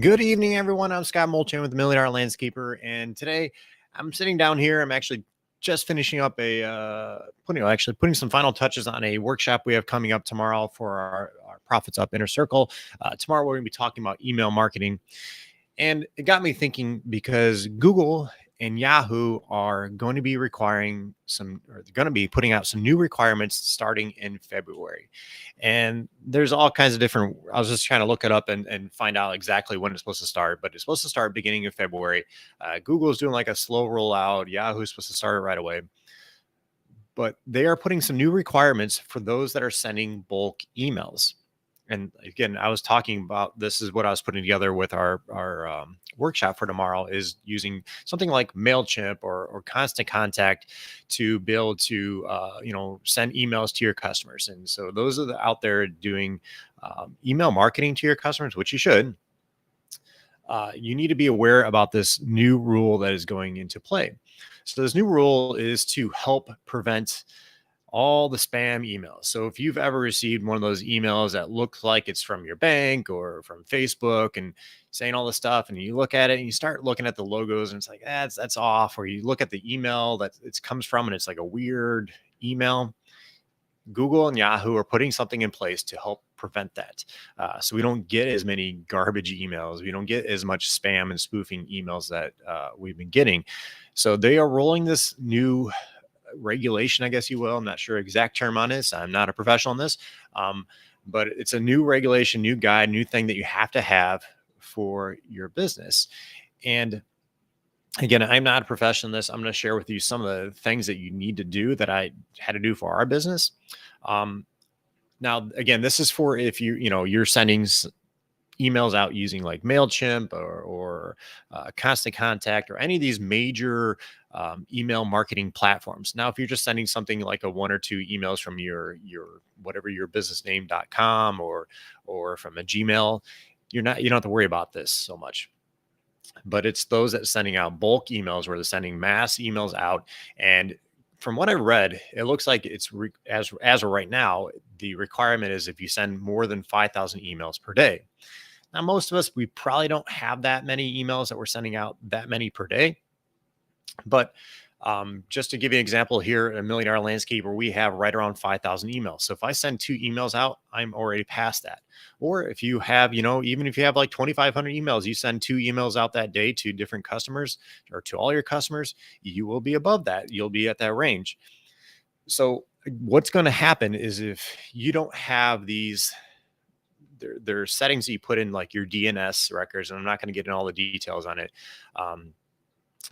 Good evening, everyone. I'm Scott Molchan with the Million Dollar Landscaper, and today I'm sitting down here. I'm actually just finishing up putting some final touches on a workshop we have coming up tomorrow for our Profits Up Inner Circle. Tomorrow we're going to be talking about email marketing, and it got me thinking because Google and Yahoo are going to be putting out some new requirements starting in February. And there's all kinds of different, I was just trying to look it up and find out exactly when it's supposed to start, but it's supposed to start beginning of February. Google is doing like a slow rollout. Yahoo is supposed to start it right away. But they are putting some new requirements for those that are sending bulk emails. And again, I was talking about, this is what I was putting together with our workshop for tomorrow, is using something like MailChimp or Constant Contact to be able to send emails to your customers. And so those are out there doing email marketing to your customers, which you should. You need to be aware about this new rule that is going into play. So this new rule is to help prevent all the spam emails. So if you've ever received one of those emails that looks like it's from your bank or from Facebook and saying all this stuff, and you look at it and you start looking at the logos and it's like, that's off. Or you look at the email that it comes from and it's like a weird email. Google and Yahoo are putting something in place to help prevent that. So we don't get as many garbage emails. We don't get as much spam and spoofing emails that we've been getting. So they are rolling this new regulation, I guess you will. I'm not sure exact term on this. I'm not a professional in this, but it's a new regulation, new guide, new thing that you have to have for your business. And again, I'm not a professional in this. I'm going to share with you some of the things that you need to do that I had to do for our business. Now, again, this is for if you're sending emails out using like MailChimp or Constant Contact or any of these major email marketing platforms. Now, if you're just sending something like a 1 or 2 emails from your whatever your businessname.com or from a Gmail, you don't have to worry about this so much. But it's those that are sending out bulk emails where they're sending mass emails out. And from what I read, it looks like it's as of right now, the requirement is if you send more than 5,000 emails per day. Now, most of us, we probably don't have that many emails that we're sending out that many per day. But just to give you an example here, at a $1 Million Landscaper, we have right around 5,000 emails. So if I send 2 emails out, I'm already past that. Or if you have, even if you have like 2,500 emails, you send 2 emails out that day to different customers or to all your customers, you will be above that. You'll be at that range. So what's going to happen is if you don't have these, there are settings that you put in like your DNS records, and I'm not going to get in all the details on it.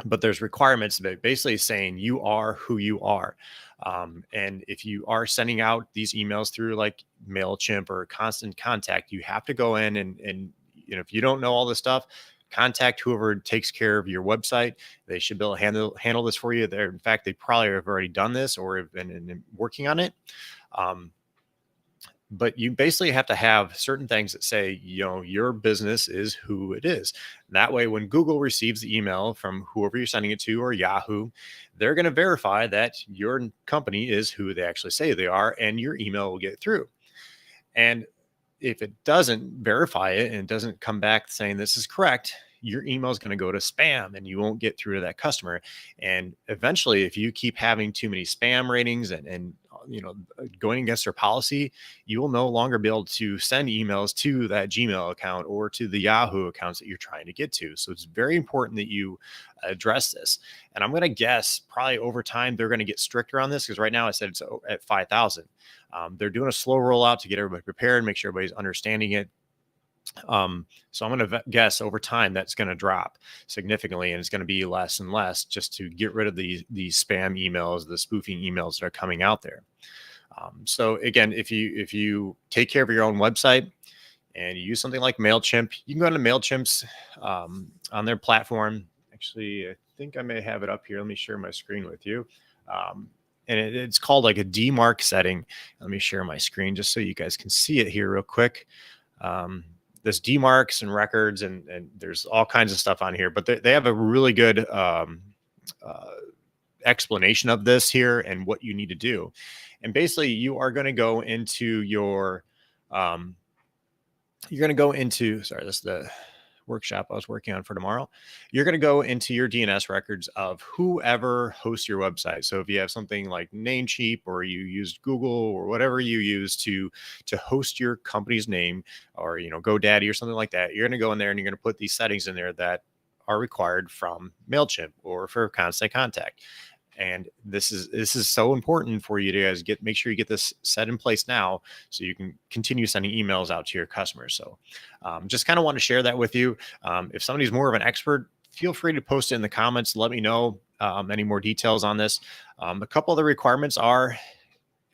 But there's requirements that basically saying you are who you are. And if you are sending out these emails through like MailChimp or Constant Contact, you have to go in and if you don't know all this stuff, contact whoever takes care of your website. They should be able to handle this for you. In fact, they probably have already done this or have been working on it. But you basically have to have certain things that say, your business is who it is. That way, when Google receives the email from whoever you're sending it to or Yahoo, they're going to verify that your company is who they actually say they are, and your email will get through. And if it doesn't verify it and it doesn't come back saying this is correct, your email is going to go to spam and you won't get through to that customer. And eventually, if you keep having too many spam ratings and going against their policy, you will no longer be able to send emails to that Gmail account or to the Yahoo accounts that you're trying to get to. So it's very important that you address this. And I'm going to guess probably over time they're going to get stricter on this, because right now I said it's at 5,000. They're doing a slow rollout to get everybody prepared, make sure everybody's understanding it. So I'm going to guess over time that's going to drop significantly, and it's going to be less and less, just to get rid of these spam emails, the spoofing emails that are coming out there. So again, if you take care of your own website and you use something like MailChimp, you can go to MailChimp's on their platform. Actually, I think I may have it up here. Let me share my screen with you. And it's called like a DMARC setting. Let me share my screen just so you guys can see it here real quick. This DMARCs and records, and there's all kinds of stuff on here, but they have a really good explanation of this here and what you need to do. And basically you are going to go into your, sorry, this is the workshop I was working on for tomorrow. You're going to go into your DNS records of whoever hosts your website. So if you have something like Namecheap, or you use Google, or whatever you use to host your company's name, or GoDaddy or something like that, you're going to go in there and you're going to put these settings in there that are required from MailChimp or for Constant Contact. And this is so important for you to guys make sure you get this set in place now, so you can continue sending emails out to your customers. So just kind of want to share that with you. If somebody's more of an expert, feel free to post it in the comments. Let me know any more details on this. A couple of the requirements are,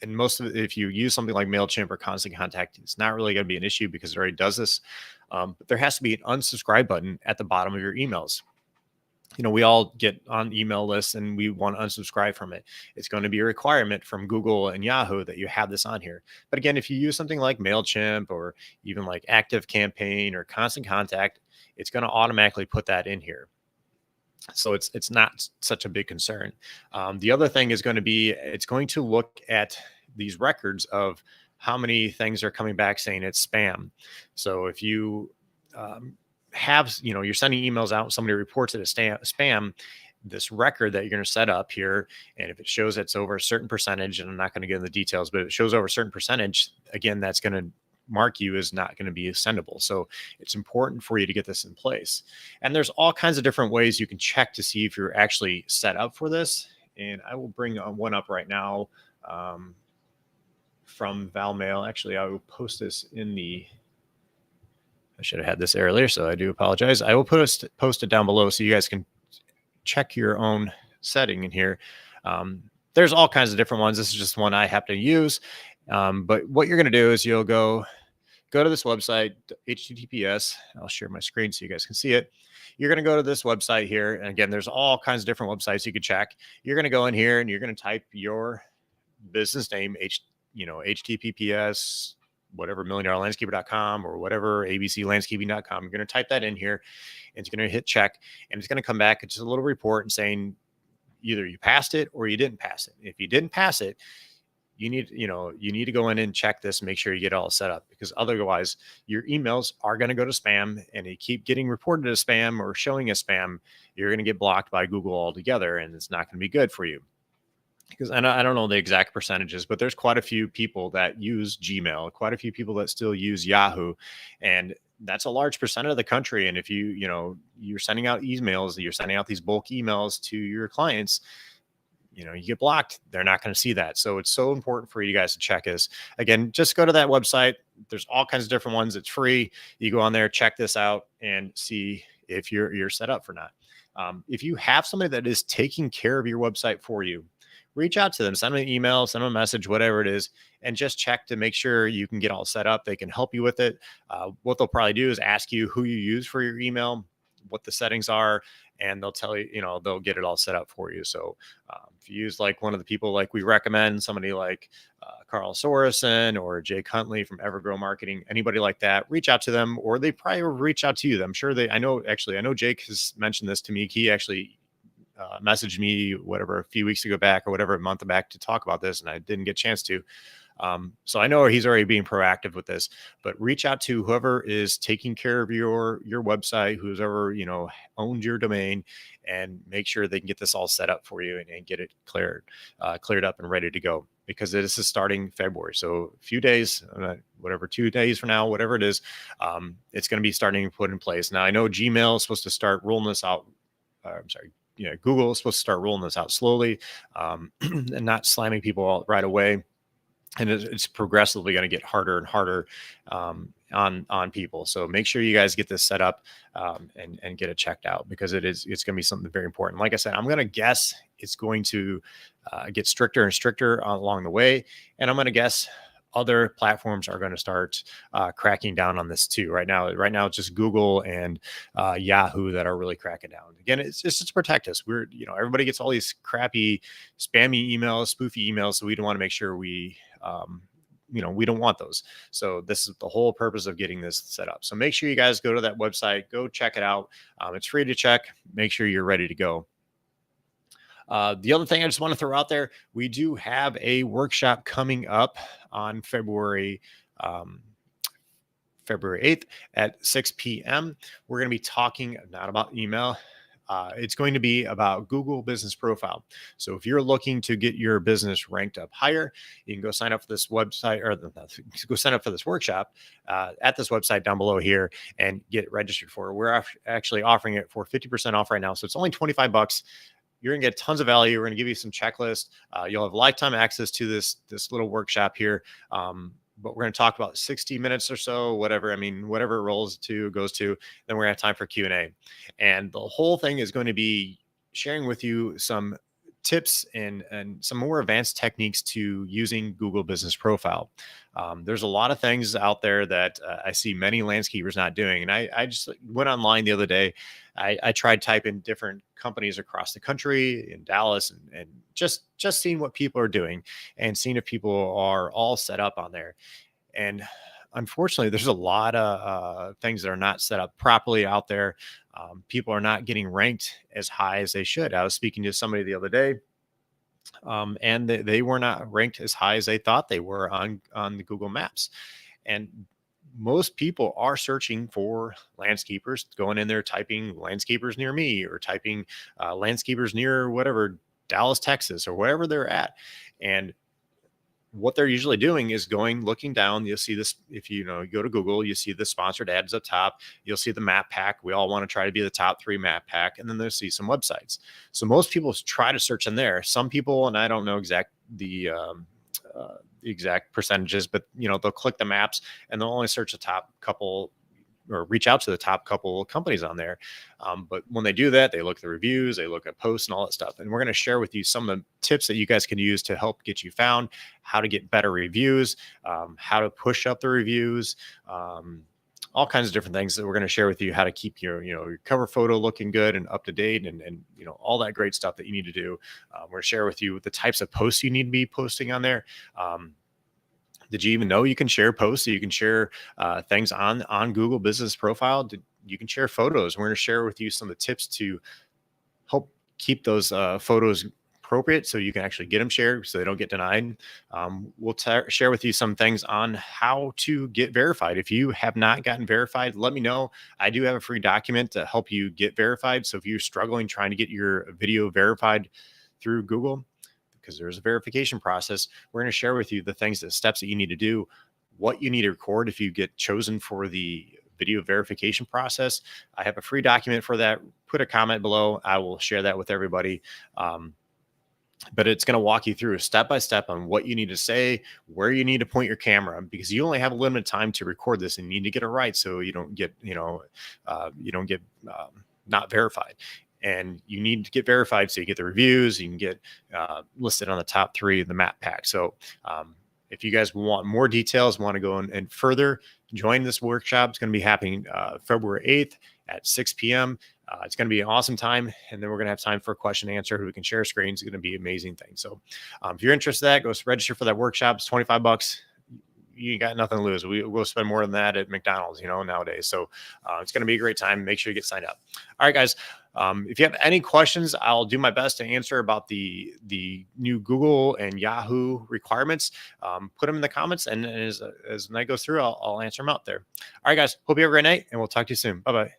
and most of it, if you use something like MailChimp or Constant Contact, it's not really going to be an issue because it already does this. But there has to be an unsubscribe button at the bottom of your emails. We all get on email lists and we want to unsubscribe from it. It's going to be a requirement from Google and Yahoo that you have this on here. But again, if you use something like MailChimp or even like ActiveCampaign or Constant Contact, it's going to automatically put that in here. So it's not such a big concern. The other thing is going to be, it's going to look at these records of how many things are coming back saying it's spam. So if you you're sending emails out, somebody reports it as spam, this record that you're going to set up here, and if it shows it's over a certain percentage, and I'm not going to get into the details, but if it shows over a certain percentage, again, that's going to mark you as not going to be sendable. So it's important for you to get this in place. And there's all kinds of different ways you can check to see if you're actually set up for this. And I will bring one up right now from Valmail. Actually, I will post this in the, I should have had this earlier, so I do apologize. I will post it down below so you guys can check your own setting in here. There's all kinds of different ones. This is just one I happen to use. But what you're going to do is you'll go to this website, HTTPS. I'll share my screen so you guys can see it. You're going to go to this website here. And again, there's all kinds of different websites you could check. You're going to go in here and you're going to type your business name, HTTPS, whatever, milliondollarlandscaper.com or whatever, abclandscaping.com. You're going to type that in here and it's going to hit check, and it's going to come back. It's just a little report and saying either you passed it or you didn't pass it. If you didn't pass it, you need to go in and check this and make sure you get it all set up, because otherwise your emails are going to go to spam, and they keep getting reported as spam or showing as spam. You're going to get blocked by Google altogether, and it's not going to be good for you. Because I don't know the exact percentages, but there's quite a few people that use Gmail, quite a few people that still use Yahoo, and that's a large percent of the country. And if you're sending out emails, you're sending out these bulk emails to your clients, you get blocked. They're not going to see that. So it's so important for you guys to check this. Again, just go to that website. There's all kinds of different ones. It's free. You go on there, check this out, and see if you're set up for not. If you have somebody that is taking care of your website for you, reach out to them, send them an email, send them a message, whatever it is, and just check to make sure you can get all set up. They can help you with it. What they'll probably do is ask you who you use for your email, what the settings are, and they'll tell you, they'll get it all set up for you. So if you use like one of the people like we recommend, somebody like Carl Sorison or Jake Huntley from Evergrow Marketing, anybody like that, reach out to them, or they probably reach out to you. I'm sure I know Jake has mentioned this to me. He actually messaged me whatever a few weeks ago back or whatever, a month back, to talk about this, and I didn't get a chance to. So I know he's already being proactive with this, but reach out to whoever is taking care of your website, who's ever, owned your domain, and make sure they can get this all set up for you and get it cleared up and ready to go. because this is starting February. So a few days, whatever, 2 days from now, whatever it is, it's going to be starting to put in place. Now, I know Gmail is supposed to start rolling this out. I'm sorry. Google is supposed to start rolling this out slowly, and not slamming people out right away. And it's progressively going to get harder and harder on people. So make sure you guys get this set up, and get it checked out, because it's going to be something very important. Like I said, I'm going to guess it's going to get stricter and stricter along the way, and I'm going to guess other platforms are going to start cracking down on this too. Right now it's just Google and Yahoo that are really cracking down. Again, it's just to protect us. Everybody gets all these crappy spammy emails, spoofy emails, so we don't want to make sure we don't want those. So this is the whole purpose of getting this set up. So make sure you guys go to that website, go check it out. It's free to check. Make sure you're ready to go. The other thing I just want to throw out there, we do have a workshop coming up on February 8th at 6 p.m. We're going to be talking not about email. It's going to be about Google Business Profile. So if you're looking to get your business ranked up higher, you can go sign up for this website, or go sign up for this workshop at this website down below here and get registered for it. We're actually offering it for 50% off right now. So it's only $25. You're going to get tons of value. We're going to give you some checklists. You'll have lifetime access to this little workshop here. But we're going to talk about 60 minutes or so, whatever it goes to. Then we're going to have time for Q&A. And the whole thing is going to be sharing with you some tips and some more advanced techniques to using Google Business Profile. There's a lot of things out there that I see many landscapers not doing. And I just went online the other day. I tried typing different companies across the country in Dallas and just seeing what people are doing and seeing if people are all set up on there. And unfortunately, there's a lot of things that are not set up properly out there. People are not getting ranked as high as they should. I was speaking to somebody the other day, and they were not ranked as high as they thought they were on the Google Maps. And most people are searching for landscapers, going in there, typing landscapers near me, or typing landscapers near whatever, Dallas, Texas, or wherever they're at. And what they're usually doing is looking down. You'll see this, if you go to Google, you see the sponsored ads up top. You'll see the map pack. We all want to try to be the top 3 map pack. And then they'll see some websites. So most people try to search in there. Some people, and I don't know the exact percentages, but they'll click the maps and they'll only search the top couple, or reach out to the top couple of companies on there. But when they do that, they look at the reviews, they look at posts and all that stuff. And we're going to share with you some of the tips that you guys can use to help get you found, how to get better reviews, how to push up the reviews, all kinds of different things that we're going to share with you, how to keep your cover photo looking good and up to date, and all that great stuff that you need to do. We're going to share with you the types of posts you need to be posting on there. Did you even know you can share posts? So you can share things on Google Business Profile. You can share photos. We're going to share with you some of the tips to help keep those photos appropriate, so you can actually get them shared, so they don't get denied. We'll share with you some things on how to get verified. If you have not gotten verified, let me know. I do have a free document to help you get verified. So if you're struggling trying to get your video verified through Google, because there's a verification process, we're going to share with you the steps that you need to do, what you need to record if you get chosen for the video verification process. I have a free document for that. Put a comment below. I will share that with everybody. But it's going to walk you through step by step on what you need to say, where you need to point your camera, because you only have a limited time to record this and you need to get it right, so you don't get not verified. And you need to get verified so you get the reviews, you can get listed on the top 3 of the map pack. So if you guys want more details, want to go and further join this workshop, it's going to be happening February 8th at 6 p.m. It's going to be an awesome time. And then we're going to have time for a question and answer. We can share screens. It's going to be an amazing thing. So if you're interested in that, go register for that workshop. It's $25. You got nothing to lose. We'll spend more than that at McDonald's, nowadays. So it's going to be a great time. Make sure you get signed up. All right, guys. If you have any questions, I'll do my best to answer about the new Google and Yahoo requirements. Put them in the comments, and as the night goes through, I'll answer them out there. All right, guys. Hope you have a great night, and we'll talk to you soon. Bye-bye.